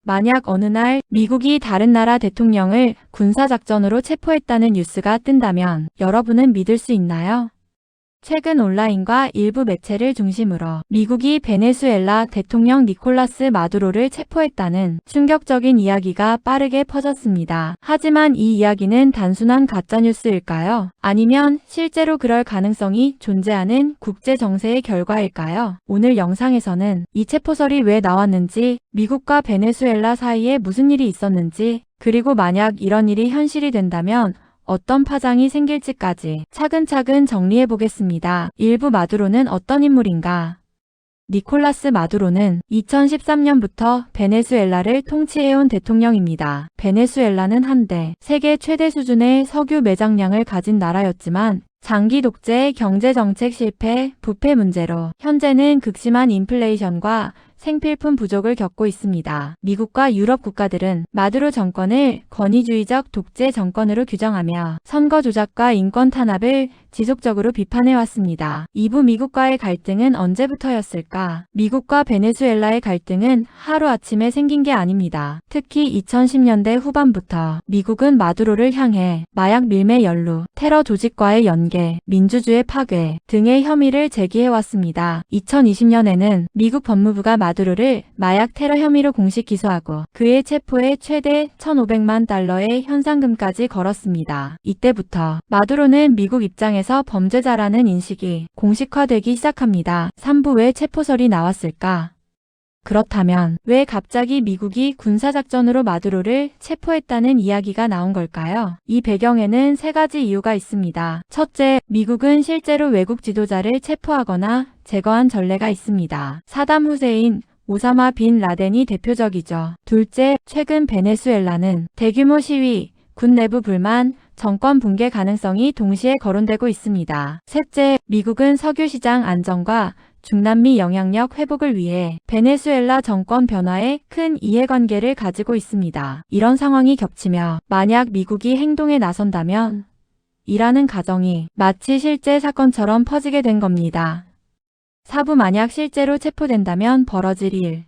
만약 어느 날 미국이 다른 나라 대통령을 군사작전으로 체포했다는 뉴스가 뜬다면 여러분은 믿을 수 있나요? 최근 온라인과 일부 매체를 중심으로 미국이 베네수엘라 대통령 니콜라스 마두로를 체포했다는 충격적인 이야기가 빠르게 퍼졌습니다. 하지만 이 이야기는 단순한 가짜뉴스일까요? 아니면 실제로 그럴 가능성이 존재하는 국제 정세의 결과일까요? 오늘 영상에서는 이 체포설이 왜 나왔는지, 미국과 베네수엘라 사이에 무슨 일이 있었는지, 그리고 만약 이런 일이 현실이 된다면 어떤 파장이 생길지까지 차근차근 정리해 보겠습니다. 일부 마두로는 어떤 인물인가? 니콜라스 마두로는 2013년부터 베네수엘라를 통치해온 대통령입니다. 베네수엘라는 한때 세계 최대 수준의 석유 매장량을 가진 나라였지만 장기 독재의 경제정책 실패, 부패 문제로 현재는 극심한 인플레이션과 생필품 부족을 겪고 있습니다. 미국과 유럽 국가들은 마두로 정권을 권위주의적 독재 정권으로 규정하며 선거 조작과 인권 탄압을 지속적으로 비판해왔습니다. 이후 미국과의 갈등은 언제부터였을까? 미국과 베네수엘라의 갈등은 하루아침에 생긴 게 아닙니다. 특히 2010년대 후반부터 미국은 마두로를 향해 마약 밀매 연루, 테러 조직과의 연계, 민주주의 파괴 등의 혐의를 제기해왔습니다. 2020년에는 미국 법무부가 마두로를 마약 테러 혐의로 공식 기소하고 그의 체포에 최대 1,500만 달러의 현상금까지 걸었습니다. 이때부터 마두로는 미국 입장에서 범죄자라는 인식이 공식화되기 시작합니다. 3부 왜 체포설이 나왔을까? 그렇다면 왜 갑자기 미국이 군사작전으로 마두로를 체포했다는 이야기가 나온 걸까요? 이 배경에는 세 가지 이유가 있습니다. 첫째, 미국은 실제로 외국 지도자를 체포하거나 제거한 전례가 있습니다. 사담 후세인, 오사마 빈 라덴이 대표적이죠. 둘째, 최근 베네수엘라는 대규모 시위, 군 내부 불만, 정권 붕괴 가능성이 동시에 거론되고 있습니다. 셋째, 미국은 석유 시장 안정과 중남미 영향력 회복을 위해 베네수엘라 정권 변화에 큰 이해관계를 가지고 있습니다. 이런 상황이 겹치며 만약 미국이 행동에 나선다면 이라는 가정이 마치 실제 사건처럼 퍼지게 된 겁니다. 4부 만약 실제로 체포된다면 벌어질 일.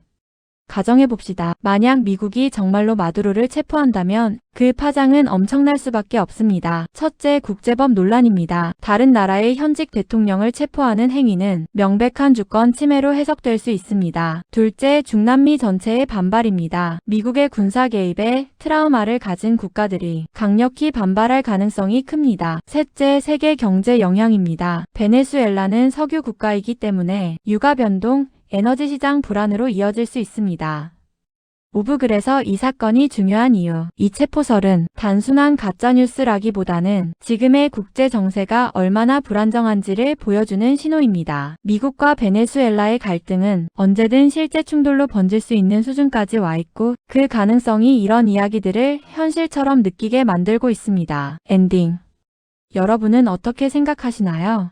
가정해봅시다. 만약 미국이 정말로 마두로를 체포한다면 그 파장은 엄청날 수밖에 없습니다. 첫째, 국제법 논란입니다. 다른 나라의 현직 대통령을 체포하는 행위는 명백한 주권 침해로 해석될 수 있습니다. 둘째, 중남미 전체의 반발입니다. 미국의 군사 개입에 트라우마를 가진 국가들이 강력히 반발할 가능성이 큽니다. 셋째, 세계 경제 영향입니다. 베네수엘라는 석유 국가이기 때문에 유가 변동, 에너지 시장 불안으로 이어질 수 있습니다. 5부 그래서 이 사건이 중요한 이유. 이 체포설은 단순한 가짜뉴스라기보다는 지금의 국제 정세가 얼마나 불안정한지를 보여주는 신호입니다. 미국과 베네수엘라의 갈등은 언제든 실제 충돌로 번질 수 있는 수준까지 와 있고 그 가능성이 이런 이야기들을 현실처럼 느끼게 만들고 있습니다. 엔딩. 여러분은 어떻게 생각하시나요?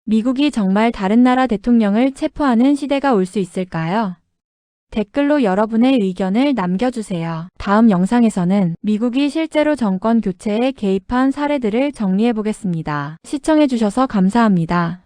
미국이 정말 다른 나라 대통령을 체포하는 시대가 올 수 있을까요? 댓글로 여러분의 의견을 남겨주세요. 다음 영상에서는 미국이 실제로 정권 교체에 개입한 사례들을 정리해보겠습니다. 시청해주셔서 감사합니다.